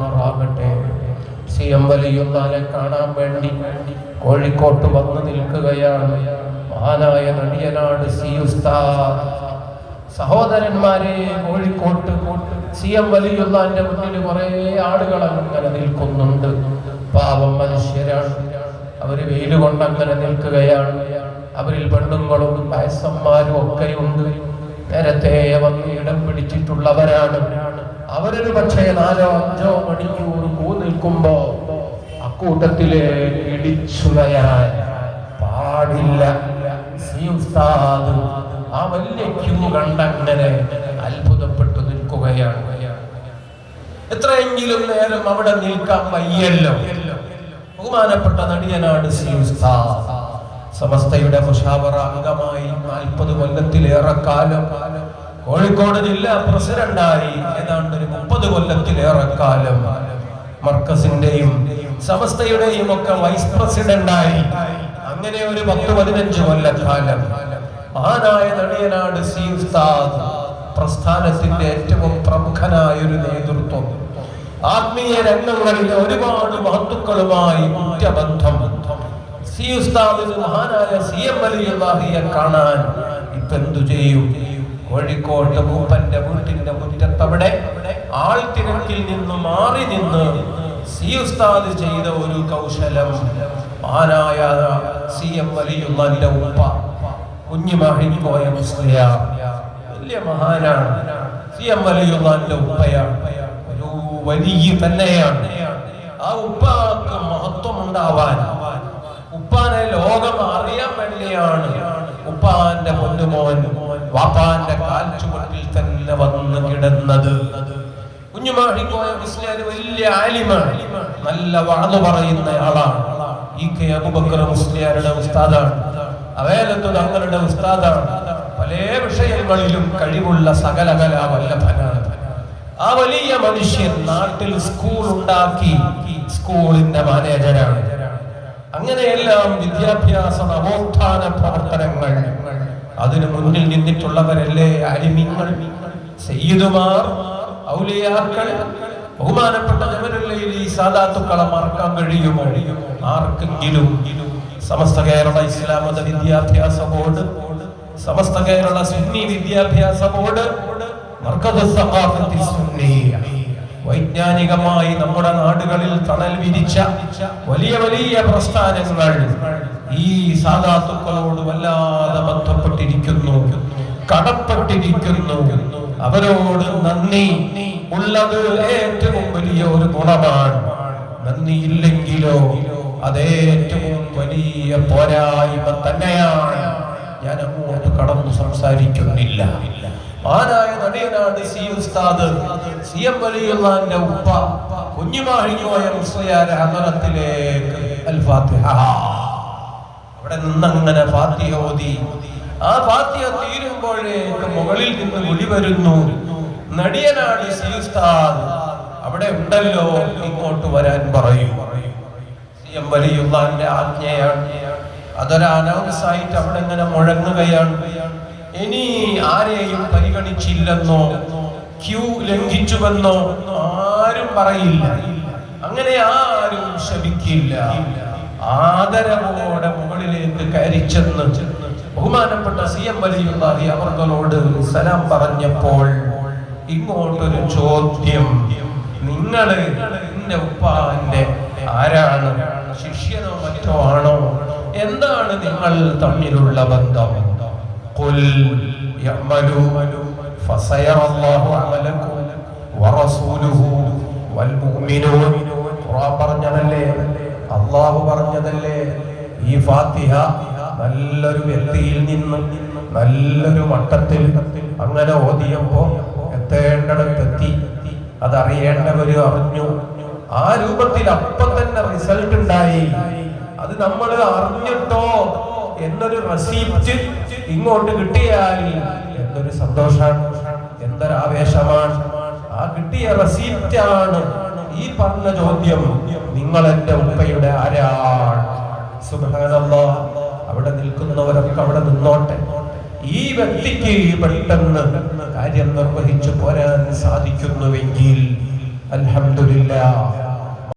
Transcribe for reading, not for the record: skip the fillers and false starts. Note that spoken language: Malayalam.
നൽകുമാറാകട്ടെ. CM വലിയുള്ളാനെ കാണാൻ വേണ്ടി കോഴിക്കോട്ട് വന്നു നിൽക്കുകയാണ് മഹാനായ നടിയനാട് സി ഉസ്താദ്. സഹോദരന്മാരെ, കോഴിക്കോട്ട് CM വലിയുള്ളാന്റെ മുന്നിൽ കുറെ ആളുകൾ അങ്ങനെ നിൽക്കുന്നുണ്ട്. പാവം മനുഷ്യരാണ്, അവര് വെയിൽ കൊണ്ടങ്ങനെ നിൽക്കുകയാണ്. അവരിൽ പെണ്ണുങ്ങളും വയസ്സന്മാരും ഒക്കെയുണ്ട്. നേരത്തെ വന്ന് ഇടം പിടിച്ചിട്ടുള്ളവരാണ്. അവരൊരു പക്ഷേ 4-5 മണിക്കൂർ നിൽക്കുമ്പോ അക്കൂട്ടത്തിലെ ഇടിച്ചു കയറാൻ പാടില്ല. സി ഉസ്താദ് ആ വലിയ ക്യൂ കണ്ടങ്ങനെ അത്ഭുതപ്പെട്ടു നിൽക്കുകയാണ്. എത്രയെങ്കിലും നേരം അവിടെ നിൽക്കാൻ വയ്യല്ലോ. ബഹുമാനപ്പെട്ട നടിയനാട് സി ഉസ്താദ് സമസ്തയുടെ മുഷാവറ അംഗമായി 40 കൊല്ലത്തിലേറെ കാലം, കോഴിക്കോട് ജില്ലാ പ്രസിഡന്റായി ഏതാണ്ട് 30 കൊല്ലത്തിലേറെ കാലം, മർക്കസിന്റെയും സമസ്തയുടെയും ഒക്കെ വൈസ് പ്രസിഡന്റായി അങ്ങനെ ഒരു 10-15 കൊല്ലക്കാലം മഹാനായ നടിയനാട് സി ഉസ്താദ് പ്രസ്ഥാനത്തിന്റെ ഏറ്റവും പ്രമുഖനായ ഒരു നേതൃത്വം, ആത്മീയ രംഗങ്ങളിൽ ഒരുപാട് മഹത്തുക്കളുമായി ഉറ്റബന്ധം. സി ഉസ്താദിന് മഹാനായ CM വലിയുള്ളാഹിയെ കാണാൻ ഇപ്പൊ എന്തു ചെയ്യും? കോഴിക്കോട്ട് മൂപ്പന്റെ വീട്ടിന്റെ മുറ്റത്തവിടെ ആൾത്തിരക്കിൽ നിന്ന് മാറി നിന്ന് സി ഉസ്താദ് ചെയ്ത ഒരു കൗശലം, മഹാനായ CM വലിയുള്ളാഹിന്റെ ഉപ്പ കുഞ്ഞിമാഹിക്കോയ മുസ്ലിയാർ, വലിയ മഹാനാണ്. CM വലിയുള്ളാഹിന്റെ ഉപ്പയാണ്, ഒരു വലിയ തന്നെയാണ്. ആ ഉപ്പാക്ക് മഹത്വം ഉണ്ടാവാൻ, ഉപ്പാനെ ലോകം അറിയാൻ വേണ്ടിയാണ് ഉപ്പാന്റെ പൊന്നുമോൻ വാപ്പാന്റെ കാൽച്ചുവട്ടിൽ തന്നെ വന്ന് കിടന്നത്. കുഞ്ഞുമാഹിക്കോയ മുസ്ലിയാർ വലിയ ആലിമാണ്, നല്ല വഅദ് പറയുന്ന ആളാണ്. EK അബൂബക്കർ മുസ്ലിയാരുടെ ഉസ്താദാണ്, അവേലത്തു തങ്ങളുടെ ഉസ്താദാണ്. പല വിഷയങ്ങളിലും കഴിവുള്ള സകലകലാ വല്ലഭനാണ്. ആ വലിയ മനുഷ്യൻ നാട്ടിൽ സ്കൂൾ ഉണ്ടാക്കി, സ്കൂളിന്റെ മാനേജരാണ്. അങ്ങനെയെല്ലാം വിദ്യാഭ്യാസ നവോത്ഥാന പ്രവർത്തനങ്ങൾ, അതിനു മുന്നിൽ നിന്നിട്ടുള്ളവരല്ലേ ആലിമീങ്ങൾ, സയ്യിദുമാർ, ഔലിയാക്കൾ, ബഹുമാനപ്പെട്ട ജബലുല്ലൈലി സാദാത്തുക്കളെ മറക്കാൻ കഴിയുമോ ആർക്കെങ്കിലും? സമസ്ത കേരള ഇസ്ലാം മത വിദ്യാഭ്യാസ ബോർഡ്, സമസ്ത കേരള സുന്നി വിദ്യാഭ്യാസ ബോർഡ്, മർകദുസ് സഖാഫത്തി സുന്നിയ്യ, വൈജ്ഞാനികമായി നമ്മുടെ നാടുകളിൽ തണൽ വിരിച്ച വലിയ വലിയ പ്രസ്ഥാനങ്ങൾ ഈ സാദാത്തുക്കളോട് വല്ലാതെ ബന്ധപ്പെട്ടിരിക്കുന്നു, കടപ്പെട്ടിരിക്കുന്നു. അവരോട് നന്ദി ഉള്ളത് ഏറ്റവും വലിയ ഒരു ഗുണമാണ്. നന്ദിയില്ലെങ്കിലോ അതേറ്റവും വലിയ പോരായ്മ തന്നെയാണ്. ഞാൻ അങ്ങോട്ട് കടന്നു സംസാരിക്കുന്നില്ല. മഹാനായ നടിയനാട് സി ഉസ്താദ് CM വലിയുള്ളാഹിന്റെ ഉപ്പ കുഞ്ഞിമാഹിക്കോയ മുസ്ലിയാരെ ഹദറത്തിലേക്ക് അൽ ഫാത്തിഹ, അവിടെ നിന്നങ്ങനെ ഫാത്തിഹ ഓതി. ആ ഫാത്തിഹ തീരുമ്പോഴേക്ക് മുകളിൽ നിന്ന് വിളി വരുന്നു, നടിയനാട് സി ഉസ്താദ് അവിടെ ഉണ്ടല്ലോ, ഇങ്ങോട്ട് വരാൻ പറയൂ. CM വലിയുള്ളാഹിന്റെ ആജ്ഞയാണ്. അതൊരു അനൗൺസ് ആയിട്ട് അവിടെ ഇങ്ങനെ മുഴങ്ങുകയാണ്. ഇനി ആരെയും പരിഗണിച്ചില്ലെന്നോ ക്യൂ ലംഘിച്ചുവെന്നോ ആരും പറയില്ല, അങ്ങനെ ആരും ശപിക്കില്ല. ആദരവോടെ മുകളിലേക്ക് കയറിച്ചെന്ന് ബഹുമാനപ്പെട്ട CM വലിയുള്ളാഹി അവർകളോട് സലാം പറഞ്ഞപ്പോൾ ഇങ്ങോട്ടൊരു ചോദ്യം, നിങ്ങള് എന്റെ ഉപ്പാന്റെ ആരാണ്? ശിഷ്യനോ മറ്റോ ആണോ? എന്താണ് നിങ്ങൾ തമ്മിലുള്ള ബന്ധം? ഖുൽ യഅമലു ഫസയറല്ലാഹു അമലക്കും വറസൂലുഹു വൽമുഅ്മിനൂൻ. ഖുർആൻ പറഞ്ഞതല്ലേ, അല്ലാഹു പറഞ്ഞതല്ലേ. ഈ ഫാത്തിഹ നല്ലൊരു വ്യക്തിയിൽ നിന്ന് നല്ലൊരു മട്ടത്തിൽ അങ്ങനെ ഓതിയപ്പോ എത്തേണ്ടടത്തെത്തി. അതറിയേണ്ടവര് അറിഞ്ഞു. ആ രൂപത്തിൽ അപ്പം തന്നെ റിസൾട്ട് ഉണ്ടായി. അത് നമ്മൾ അറിഞ്ഞിട്ടോ എന്നൊരു റെസീപ്റ്റ് ഇങ്ങോട്ട് കിട്ടിയാൽ എന്തൊരു സന്തോഷാണ്, എന്തൊരാവേശമാണ്. ആ കിട്ടിയ റെസീപ്റ്റാണ് ഈ പറഞ്ഞ ചോദ്യം, നിങ്ങൾ എന്റെ ഉപ്പയുടെ ആരാണ്? സുബ്ഹാനല്ലാഹ്. അവിടെ നിൽക്കുന്നവരൊക്കെ അവിടെ നിന്നോട്ടെ. ഈ വ്യക്തിക്ക് പെട്ടെന്ന് കാര്യം നിർവഹിച്ചു പോരാൻ സാധിക്കുന്നുവെങ്കിൽ അൽഹംദുലില്ലാഹ്